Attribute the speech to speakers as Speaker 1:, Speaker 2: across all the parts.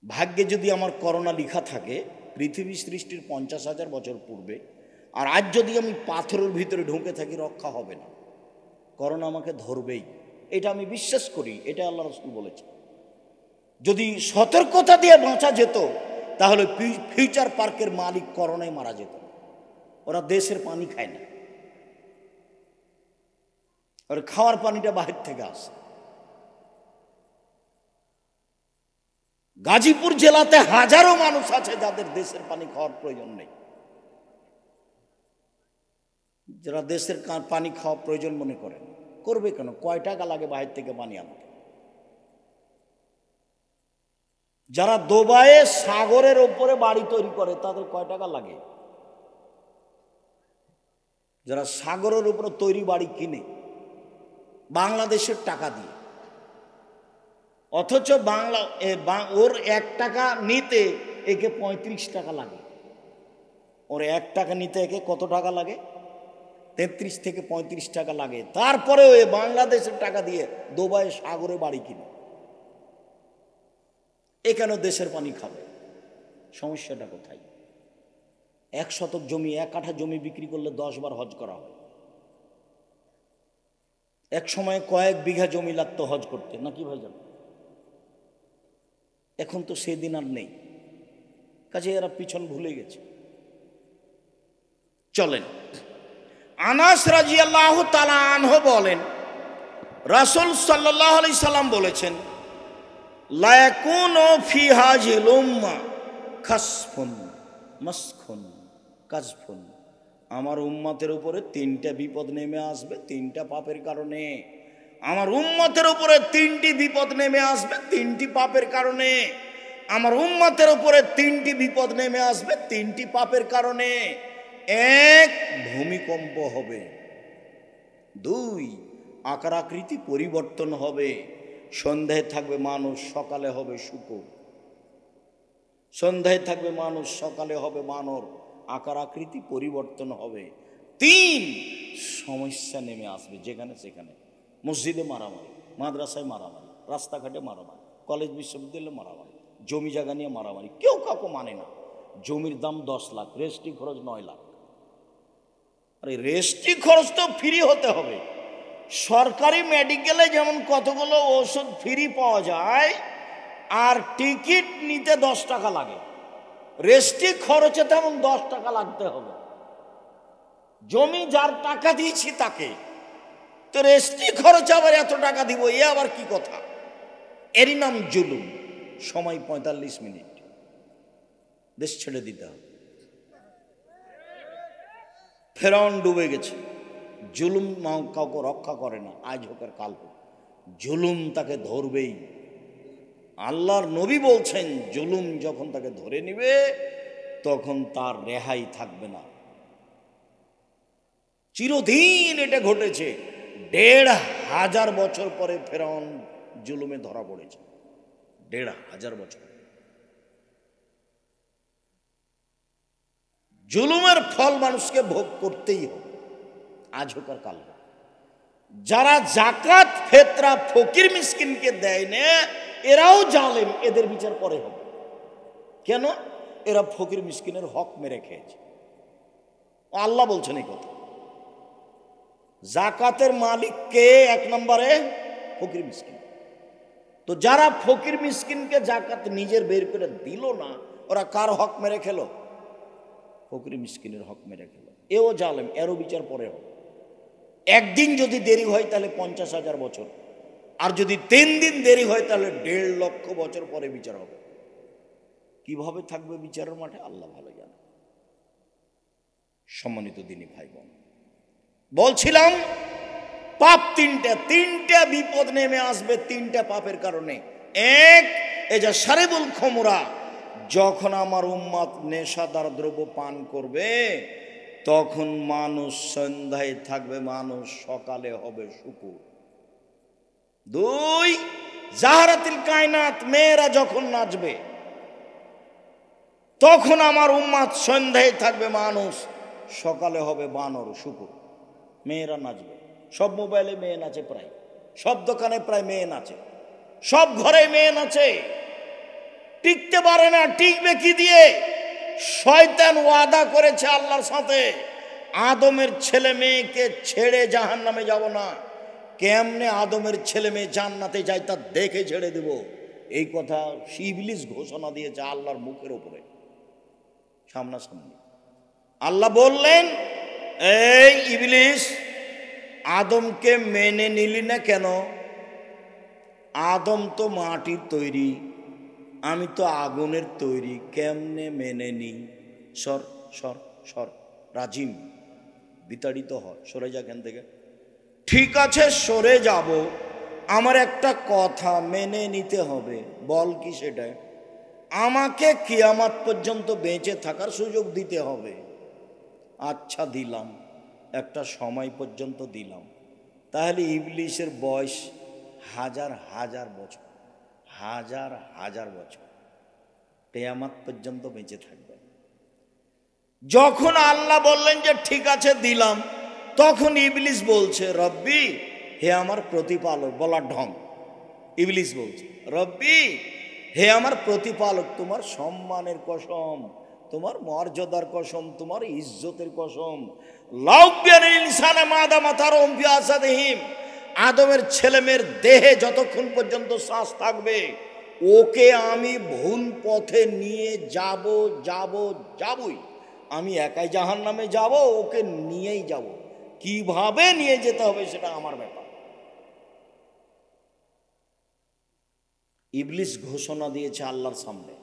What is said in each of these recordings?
Speaker 1: ভাগ্যে যদি আমার করোনা লেখা থাকে পৃথিবী সৃষ্টির 50,000 বছর পূর্বে, আর আজ যদি আমি পাথরের ভিতরে ঢুকে থাকি, রক্ষা হবে না, করোনা আমাকে ধরবেই। এটা আমি বিশ্বাস করি, এটা আল্লাহ রাসূল বলেছে। যদি সতর্কতা দিয়ে বাঁচা যেত তাহলে ফিউচার পার্কের মালিক করোনায় মারা যেত। ওরা দেশের পানি খায় না, ওর খাওয়ার পানিটা বাহির থেকে আসে। গাজীপুর জেলাতে হাজারো মানুষ আছে যাদের দেশের পানি খাওয়ার প্রয়োজন নেই, যারা দেশের পানি খাওয়ার প্রয়োজন মনে করেন। করবে কেন? কয় টাকা লাগে বাহির থেকে পানি আনতে? যারা দুবাইয়ে সাগরের ওপরে বাড়ি তৈরি করে তাদের কয় টাকা লাগে? যারা সাগরের উপরে তৈরি বাড়ি কিনে বাংলাদেশের টাকা দিয়ে, অথচ ওর 1 টাকা নিতে একে 35 টাকা লাগে। ওর 1 টাকা নিতে একে কত টাকা লাগে? 33 থেকে 35 টাকা লাগে। তারপরে ওই বাংলাদেশের টাকা দিয়ে দুবাইয়ে সাগরে বাড়ি কিনে। এখানে দেশের পানি খাবে। সমস্যাটা কোথায়? 1 শতক জমি, 1 কাঠা জমি বিক্রি করলে 10 বার হজ করা হয়। এক সময় কয়েক বিঘা জমি লাগতো হজ করতে, নাকি ভাইজান? এখন তো সেদিন আর নেই, কাজে এরা পিছন ভুলে গেছে। চলেন, আনাস রাদিয়াল্লাহু তাআলা আনহু বলেন, রাসূল সাল্লাল্লাহু আলাইহি সাল্লাম বলেছেন, লা ইয়াকুনু ফি হাযিল উম্মাহ খাসফুন মাসখুন কাজফুন। আমার উম্মতের উপরে 3টা বিপদ নেমে আসবে 3টা পাপের কারণে। আমার উম্মতের উপরে 3টি বিপদ নেমে আসবে 3টি পাপের কারণে। আমার উম্মতের উপরে 3টি বিপদ নেমে আসবে 3টি পাপের কারণে। 1, ভূমিকম্প হবে। 2, আকার আকৃতি পরিবর্তন হবে। সন্ধ্যায় থাকবে মানুষ, সকালে হবে শুকর। সন্ধ্যায় থাকবে মানুষ, সকালে হবে বানর। আকার আকৃতি পরিবর্তন হবে। 3, সমস্যা নেমে আসবে যেখানে সেখানে। মসজিদে মারামারি, মাদ্রাসায় মারামারি, রাস্তাঘাটে মারামারি, কলেজ বিশ্ববিদ্যালয়ে মারামারি, জমি জায়গা নিয়ে মারামারি। কেউ কাউকে মানে না। জমির দাম 10 লাখ, রেজিস্ট্রি খরচ 9 লাখ। আরে রেজিস্ট্রি খরচ তো ফ্রি হতে হবে। সরকারি মেডিকেলে যেমন কতগুলো ওষুধ ফ্রি পাওয়া যায়, আর টিকিট নিতে 10 টাকা লাগে, রেজিস্ট্রি খরচে তেমন 10 টাকা লাগতে হবে। জমি যার টাকা দিয়েছি তাকে, তো রেজিস্ট্রি খরচ আবার এত টাকা দিব, এ আবার কি কথা? এরই নাম জুলুম। সময় 45 মিনিট, দেশ ছেড়ে দিতে হবে। ফেরাউন ডুবে গেছে। জুলুম কাউকে রক্ষা করে না, আজ হোক আর কাল হোক, জুলুম তাকে ধরবেই। আল্লাহর নবী বলছেন, জুলুম যখন তাকে ধরে নিবে তখন তার রেহাই থাকবে না। চিরদিন এটা ঘটেছে। 1,500 বছর পরে ফেরাউন জুলুমে ধরা পড়েছে। 1,500 বছর। জুলুমের ফল মানুষকে ভোগ করতেই হবে, আজ হোক আর কাল হোক। যারা জাকাত ফেতরা ফকির মিসকিনকে দেয় না, এরাও জালেম, এদের বিচার পরে হবে। কেন? এরা ফকির মিসকিনের হক মেরে খেয়েছে। আল্লাহ বলছেন এই কথা। জাকাতের মালিক কে? 1 নম্বরে ফকির মিসকিন। তো যারা ফকির মিসকিনকে জাকাত নিজের বের করে দিল না, ওরা কার হক মেরে খেলো? ফকির মিসকিনের হক মেরে খেলো। এও জালেম, এরও বিচার পরে হবে। একদিন যদি দেরি হয় তাহলে 50,000 বছর, আর যদি 3 দিন দেরি হয় তাহলে 1.5 লক্ষ বছর পরে বিচার হবে। কিভাবে থাকবে বিচারের মাঠে আল্লাহ ভালো জানে। সম্মানিত দিনী ভাই বোন, বলছিলাম পাপ 3টা বিপদ নেমে আসবে 3টা পাপের কারণে। 1, এই যে শারিবুল খমরা, যখন আমার উম্মত নেশাদার দ্রব্য পান করবে তখন মানুষ সন্ধ্যায় থাকবে মানুষ, সকালে হবে শুকুর। 2, জাহারাতিল কায়নাত, মেয়েরা যখন নাচবে তখন আমার উম্মত সন্ধ্যায় থাকবে মানুষ, সকালে হবে বানর শুকুর। মেয়েরা নাচবে, সব মোবাইলে মেয়ে নাচে, প্রায় সব দোকানে প্রায় মেয়ে নাচে, সব ঘরে মেয়ে নাচে। টিকতে পারে না। টিকবে কি দিয়ে? শয়তান ওয়াদা করেছে আল্লাহর সাথে, আদমের ছেলে মেয়েকে ছেড়ে জাহান্নামে যাব না। কেমনে আদমের ছেলে মেয়ে জান্নাতে যায় তা দেখে ছেড়ে দেব, এই কথা ইবলিস ঘোষণা দিয়েছে আল্লাহর মুখের উপরে, সামনাসামনি। আল্লাহ বললেন, এই ইবলিস, আদমকে মেনে নিলি না কেন? আদম তো মাটির তৈরি, আমি তো আগুনের তৈরি, কেমনে মেনে নি? সর সর সর, রাজিম, বিতাড়িত হয়, সরে যা এখান থেকে। ঠিক আছে, সরে যাব, আমার একটা কথা মেনে নিতে হবে। বল কি সেটা? আমাকে কিয়ামত পর্যন্ত বেঁচে থাকার সুযোগ দিতে হবে। আচ্ছা দিলাম, একটা সময় পর্যন্ত দিলাম। তাহলে ইবলিসের বয়স হাজার হাজার বছর, হাজার হাজার বছর, কিয়ামত পর্যন্ত বেঁচে থাকবে। যখন আল্লাহ বললেন যে ঠিক আছে দিলাম, তখন ইবলিস বলছে, রব্বি, হে আমার প্রতিপালক। বলার ঢং, ইবলিস বলছে, রব্বি, হে আমার প্রতিপালক, তোমার সম্মানের কসম, তোমার মর্যাদার কসম, তোমার ইজ্জতের কসম, আদমের ছেলেমেয়ের দেহে যতক্ষণ পর্যন্ত শ্বাস থাকবে, ওকে আমি ভুল পথে নিয়ে যাবই। আমি একাই জাহান্নামে যাব, ওকে নিয়েই যাব। কিভাবে নিয়ে যেতে হবে সেটা আমার ব্যাপার। ইবলিস ঘোষণা দিয়েছে আল্লাহর সামনে।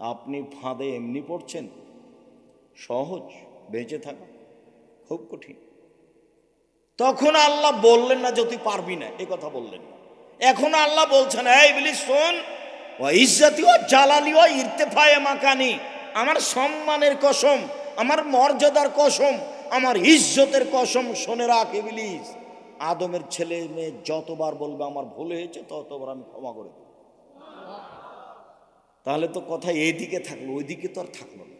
Speaker 1: আপনি ফাঁদে এমনি পড়ছেন? সহজ, বেঁচে থাকা খুব কঠিন। তখন আল্লাহ বললেন না যে তুই পারবি না, এই কথা বললেন না। এখন আল্লাহ বলছেন, এই ইবলিস শোন, ও ইজ্জতি ও জালালি ও ইরতেফায়ে মাকানি, আমার সম্মানের কসম, আমার মর্যাদার কসম, আমার ইজ্জতের কসম, শুনে রাখ ইবলিস, আদমের ছেলে মেয়ে যতবার বলবে আমার ভুল হয়েছে, ততবার আমি ক্ষমা করে দেব। তাহলে তো কথা এইদিকে থাকলো, ওইদিকে তো আর থাকলো না।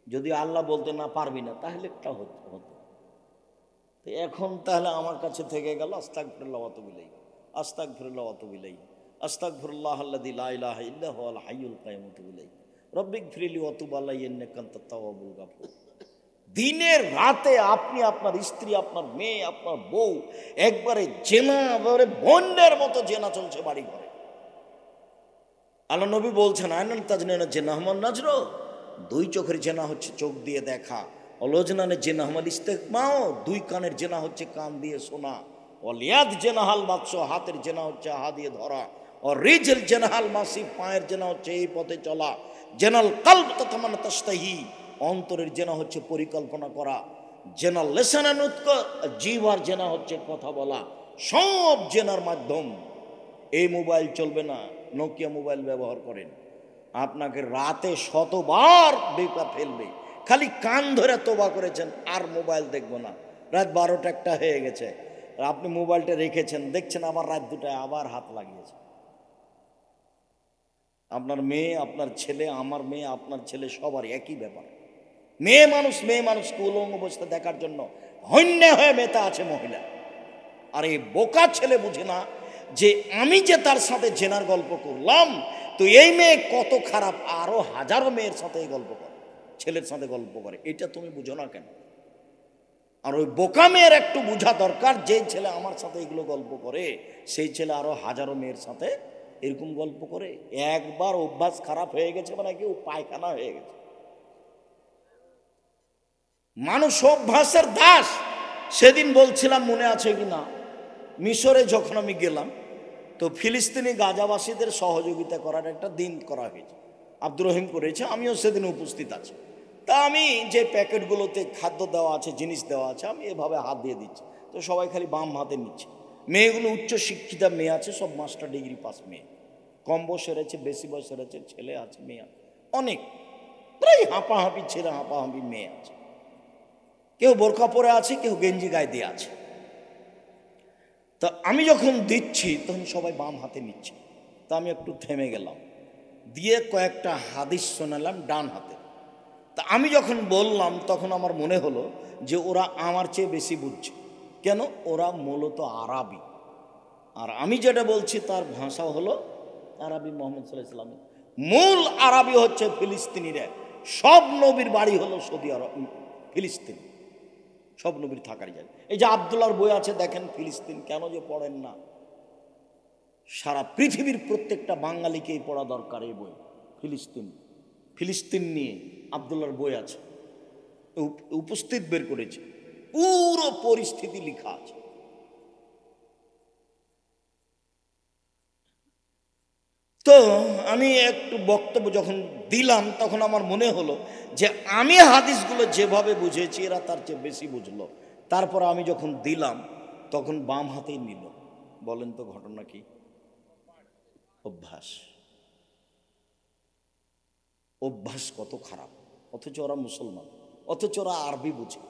Speaker 1: যদি আল্লাহ বলতে না পারবি না, তাহলে একটা হতো। তো এখন তাহলে আমার কাছে থেকে গেল আস্তাগফিরুল্লাহ ওয়া আতুবু ইলাইহি, আস্তাগফিরুল্লাহ ওয়া আতুবু ইলাইহি, আস্তাগফিরুল্লাহ আল্লাযী লা ইলাহা ইল্লা হুয়াল হাইয়ুল কাইয়্যুম ওয়া আতুবু ইলাইহি, রব্বিগফিরলি ওয়া তুব আলাইয়া ইন্নাকা আনতাত তাওয়াবুল গাফুর। দিনের রাতে আপনি, আপনার স্ত্রী, আপনার মেয়ে, আপনার বউ, একবারে জেনা, এবারে বন্যের মতো জেনা চলছে বাড়ি ঘরে। আল্লাহ নবী বলছেন, আইনান তাজনিনা জিনাহমান নাজরো, দুই চোখের জেনা হচ্ছে চোখ দিয়ে দেখা, অলজনানের জেনা হামাল ইস্তেকমাও, দুই কানের জেনা হচ্ছে কান দিয়ে শোনা, অলিয়াদ জেনাহাল বাদশ, হাতের জেনা হচ্ছে হা দিয়ে ধরা, ও রিজল জেনাহাল মাসি, পায়ের জেনা হচ্ছে এই পথে চলা, জেনাল কালব তাতামান্না তাস্তাহি, অন্তরের জেনা হচ্ছে পরিকল্পনা করা, জেনাল লেসানা নুতক, জিহ্বার জেনা হচ্ছে কথা বলা। সব জেনার মাধ্যম। এই মোবাইল চলবে না, নোকিয়া মোবাইল ব্যবহার করেন, আপনাকে রাতে শতবার বেকা ফেলবে। খালি কান ধরে তোবা করেছেন, আর মোবাইল দেখবো না, রাত 12টা 1টা হয়ে গেছে, আপনি মোবাইলটা রেখেছেন, দেখছেন আবার রাত 2টায় আবার হাত লাগিয়েছে। আপনার মেয়ে, আপনার ছেলে, আমার মেয়ে, আপনার ছেলে, সবার একই ব্যাপার। মেয়ে মানুষকে উলঙ্গ অবস্থা দেখার জন্য হন্যে হয়ে মেতে আছে মহিলা। আর এই বোকা ছেলে বুঝে না যে আমি যে তার সাথে জেনার গল্প করলাম, তো এই মেয়ে কত খারাপ, আরো হাজারো মেয়ের সাথে এই গল্প করে, ছেলের সাথে গল্প করে, এটা তুমি বুঝো না কেন? আর ওই বোকা মেয়ের একটু বোঝা দরকার, যে ছেলে আমার সাথে এগুলো গল্প করে, সেই ছেলে আরো হাজারো মেয়ের সাথে এরকম গল্প করে। একবার অভ্যাস খারাপ হয়ে গেছে, মানে কেউ পায়খানা হয়ে গেছে। মানুষ অভ্যাসের দাস। সেদিন বলছিলাম, মনে আছে কিনা, মিশরে যখন আমি গেলাম, তো ফিলিস্তিনি গাজাবাসীদের সহযোগিতা করার একটা দিন করা হয়েছে, আব্দুর রহিম করেছে, আমিও সেদিন উপস্থিত আছি। তা আমি যে প্যাকেটগুলোতে খাদ্য দেওয়া আছে, জিনিস দেওয়া আছে, আমি এভাবে হাত দিয়ে দিচ্ছি, তো সবাই খালি বাম হাতে নিচ্ছে। মেয়েগুলো উচ্চ শিক্ষিতা মেয়ে আছে, সব মাস্টার ডিগ্রি পাস মেয়ে, কম বয়সের আছে, বেশি বয়সের আছে, ছেলে আছে, মেয়ে আছে, অনেক, প্রায় হাঁপাহাঁপি ছেলে, হাঁপাহাঁপি মেয়ে আছে, কেউ বোরকা পরে আছে, কেউ গেঞ্জি গায়ে দিয়ে আছে। তা আমি যখন দিচ্ছি তখন সবাই বাম হাতে নিচ্ছে, তা আমি একটু থেমে গেলাম, দিয়ে কয়েকটা হাদিস শোনালাম ডান হাতে। তা আমি যখন বললাম তখন আমার মনে হলো যে ওরা আমার চেয়ে বেশি বুঝছে। কেন? ওরা মূলত আরবি, আর আমি যেটা বলছি তার ভাষা হলো আরবি মোহাম্মদ সাল্লাল্লাহু আলাইহি সাল্লামের। মূল আরবি হচ্ছে ফিলিস্তিনিরা। সব নবীর বাড়ি হলো সৌদি আরব, ফিলিস্তিন, সব নবীর থাকার জায়গা। এই যে আব্দুল্লাহর বই আছে দেখেন, ফিলিস্তিন, কেন যে পড়েন না? সারা পৃথিবীর প্রত্যেকটা বাঙালিকেই পড়া দরকার এই বই। ফিলিস্তিন, ফিলিস্তিন নিয়ে আব্দুল্লাহর বই আছে, উপস্থিত বের করেছে, পুরো পরিস্থিতি লেখা আছে। তো আমি একটু বক্তব্য যখন দিলাম তখন আমার মনে হলো যে আমি হাদিসগুলো যেভাবে বুঝেছি এরা তার চেয়ে বেশি বুঝলো। তারপর আমি যখন দিলাম তখন বাম হাতেই নিল। বলেন তো ঘটনা কি? অভ্যাস, অভ্যাস কত খারাপ। অথচ ওরা মুসলমান, অথচ ওরা আরবি বুঝে।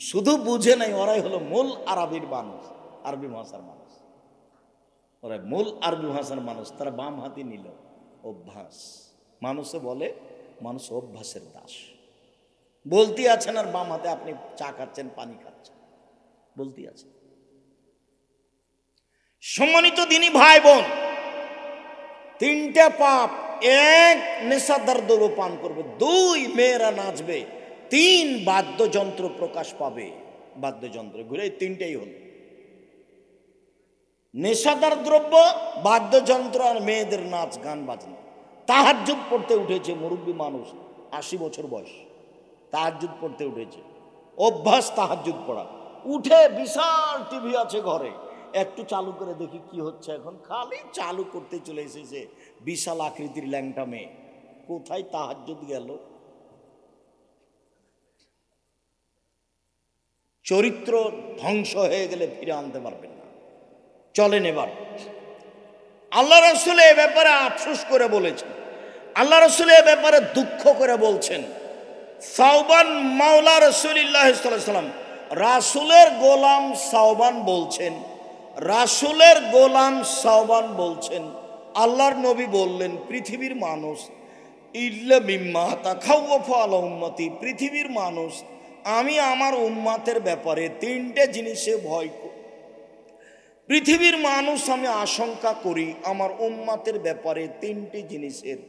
Speaker 1: শুধু বুঝে নাই, ওরাই হলো মূল আরবির মানুষ, আরবি ভাষার মানুষ। ওরা মূল আরবি ভাষার মানুষ, তারা বাম হাতি নিল। অভ্যাস, মানুষে বলে মানুষ অভ্যাসের দাস। বলতে আছেন আর বাম হাতে আপনি চা খাচ্ছেন, পানি খাচ্ছেন, বলতে আছেন। সম্মানিত দিনী ভাই বোন, তিনটা পাপ: এক, নেশাদার দ্রব্য পান করবে; দুই, মেয়েরা নাচবে; তিন, বাদ্যযন্ত্র প্রকাশ পাবে। বাদ্যযন্ত্র ঘুরে, এই তিনটাই হল নেশাদার দ্রব্য, বাদ্যযন্ত্র আর মেয়েদের নাচ গান বাজনা। তাহাজ্জুদ পড়তে উঠেছে মুরব্বী মানুষ, 80 বছর বয়স, তাহাজ্জুদ পড়তে উঠেছে। অভ্যাস তাহাজ্জুদ পড়া। উঠে বিশাল টিভি আছে ঘরে, একটু চালু করে দেখি কি হচ্ছে। এখন খালি চালু করতে চলে এসেছে বিশাল আকৃতির ল্যাংটা মেয়ে। কোথায় তাহাজ্জুদ গেল? চরিত্র ধ্বংস হয়ে গেলে ফিরে আনতে পারবেন না। চলেন এবার, আল্লাহ রাসূল এ ব্যাপারে আফসোস করে বলেছেন, আল্লাহ রাসূল এ ব্যাপারে দুঃখ করে বলছেন। সাওবান মাওলা রাসূলুল্লাহ সাল্লাল্লাহু আলাইহি ওয়াসাল্লাম, রাসূলের গোলাম সাওবান বলছেন, রাসূলের গোলাম সাওবান বলছেন, আল্লাহর নবী বললেন, পৃথিবীর মানুষ ইল্লা মিম্মা তাখাওয়াফা আলা উম্মতি, পৃথিবীর মানুষ আমি আমার উম্মতের ব্যাপারে তিনটে জিনিসে ভয় করি। পৃথিবীর মানুষ আমি আশঙ্কা করি আমার উম্মতের ব্যাপারে তিনটে জিনিসের,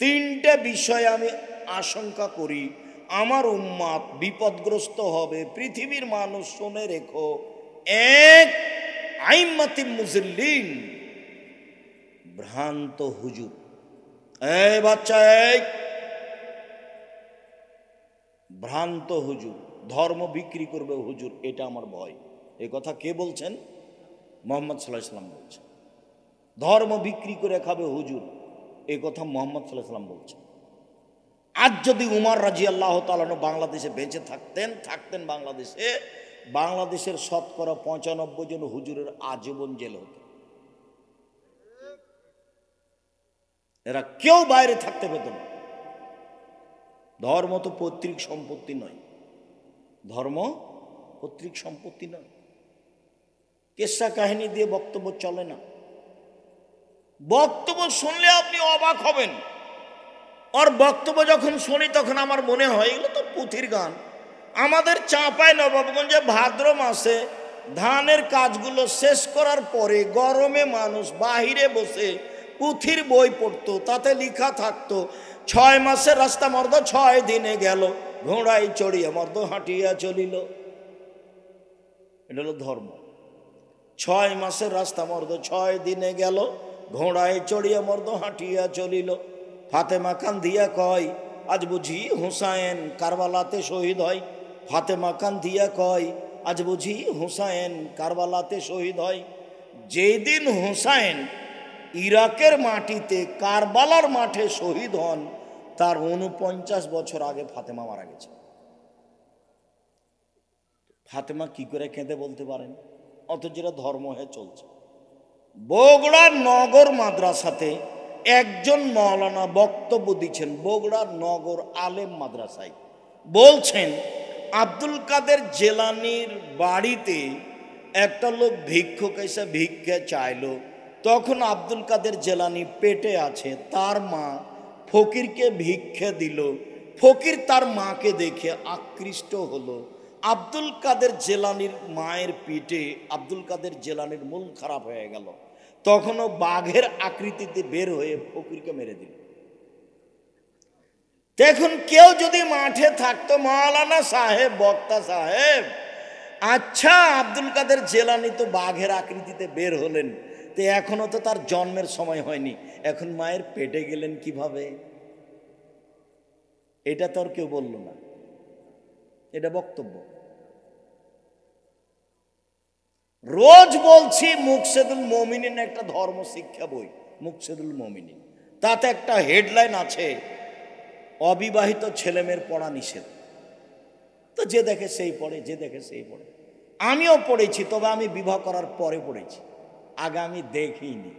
Speaker 1: তিনটে বিষয় আমি আশঙ্কা করি আমার উম্মত বিপদগ্রস্ত হবে। পৃথিবীর মানুষ শুনে রেখো, এক, আইম্মাতিল মুজিল্লিন, ভ্রান্ত হুজুর। এই বাচ্চা, এক, ভ্রান্ত হুজুর, ধর্ম বিক্রি করবে হুজুর, এটা আমার ভয়। এ কথা কে বলছেন? মুহাম্মদ সাল্লাল্লাহু আলাইহি ওয়াসাল্লাম বলছেন। ধর্ম বিক্রি করে খাবে হুজুর, এ কথা মুহাম্মদ সাল্লাল্লাহু আলাইহি ওয়াসাল্লাম বলছেন। আজ যদি উমর রাদিয়াল্লাহু তাআলা আনহু বাংলাদেশে বেঁচে থাকতেন বাংলাদেশের শতকরা 95 জন হুজুরের আজীবন জেল হতো। এরা কেউ বাইরে থাকতে পেত না। ধর্ম তো পৈতৃক সম্পত্তি নয়, ধর্ম পৈতৃক সম্পত্তি নয়। কেসা কাহিনী দিয়ে বক্তব্য চলে না। বক্তব্য শুনলে আপনি অবাক হবেন। আর বক্তব্য যখন শুনি তখন আমার মনে হয় এগুলো তো পুঁথির গান। আমাদের চাঁপাই নবাবগঞ্জে ভাদ্র মাসে ধানের কাজগুলো শেষ করার পরে গরমে মানুষ বাহিরে বসে পুঁথির বই পড়তো, তাতে লেখা থাকতো 6 মাসের রাস্তা মর্দ 6 দিনে গেল, ঘোড়ায় চড়িয়া মর্দ হাঁটিয়া চলিল। এটা হলো ধর্ম। 6 মাসের রাস্তা মর্দ 6 দিনে গেল, ঘোড়ায় চড়িয়া মর্দ হাঁটিয়া চলিল। ফাতেমা কান্দিয়া কয় আজ বুঝি হুসাইন কারবালাতে শহীদ হয়। ফাতেমা কান্দিয়া কয় আজ বুঝি হুসাইন কারবালাতে শহীদ হয়। যেদিন হুসাইন ইরাকের মাটিতে কারবালার মাঠে শহীদ হন তার 49 বছর আগে ফাতেমা মারা গেছে। ফাতেমা কি করে কেঁদে বলতে পারেন? অথচ এরা ধর্ম হয়ে চলছে। বগুড়ার নগর মাদ্রাসাতে একজন মাওলানা বক্তব্য দিচ্ছেন, বগুড়ার নগর আলেম মাদ্রাসায়, বলছেন আব্দুল কাদের জেলানির বাড়িতে একটা লোক ভিক্ষুক এসে ভিক্ষা চাইলো। তখন আব্দুল কাদের জেলানি পেটে আছে, তার মা ফকিরকে ভিক্ষা দিল। ফকির তার মাকে দেখে আকৃষ্ট হলো, আব্দুল কাদের জেলানির মায়ের পিঠে আব্দুল কাদের জেলানির মূল খারাপ হয়ে গেল, তখনও বাঘের আকৃতিতে বের হয়ে ফকিরকে মেরে দিল। এখন কেউ যদি মাঠে থাকতো, মাওলানা সাহেব, বক্তা সাহেব, আচ্ছা আব্দুল কাদের জেলানি তো বাঘের আকৃতিতে বের হলেন, তো এখনো তো তার জন্মের সময় হয়নি, এখন মায়ের পেটে গেলেন কিভাবে? এটা তো আর কেউ বলল না, এটা বক্তব্য। রোজ বলছি মুকসেদুল মুমিনিন একটা ধর্ম শিক্ষা বই, মুকসেদুল মুমিনিন, তাতে একটা হেডলাইন আছে, অবিবাহিত ছেলেমেয়ের পড়া নিষেধ। তো যে দেখে সেই পড়ে, যে দেখে সেই পড়ে। আমিও পড়েছি, তবে আমি বিবাহ করার পরে পড়েছি, আগে আমি দেখিনি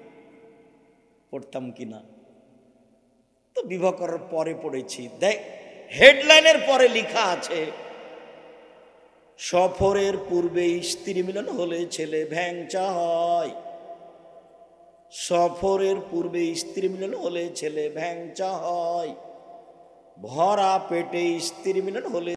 Speaker 1: পড়তাম কিনা, তো বিবাহ করার পরে পড়েছি। দেখ হেডলাইনের পরে লেখা আছে, সফরের পূর্বে স্ত্রী মিলন হলে ছেলে ভ্যাংচা হয়, সফরের পূর্বে স্ত্রী মিলন হলে ছেলে ভ্যাংচা হয়, ভরা পেটে স্ত্রী মিলন হলে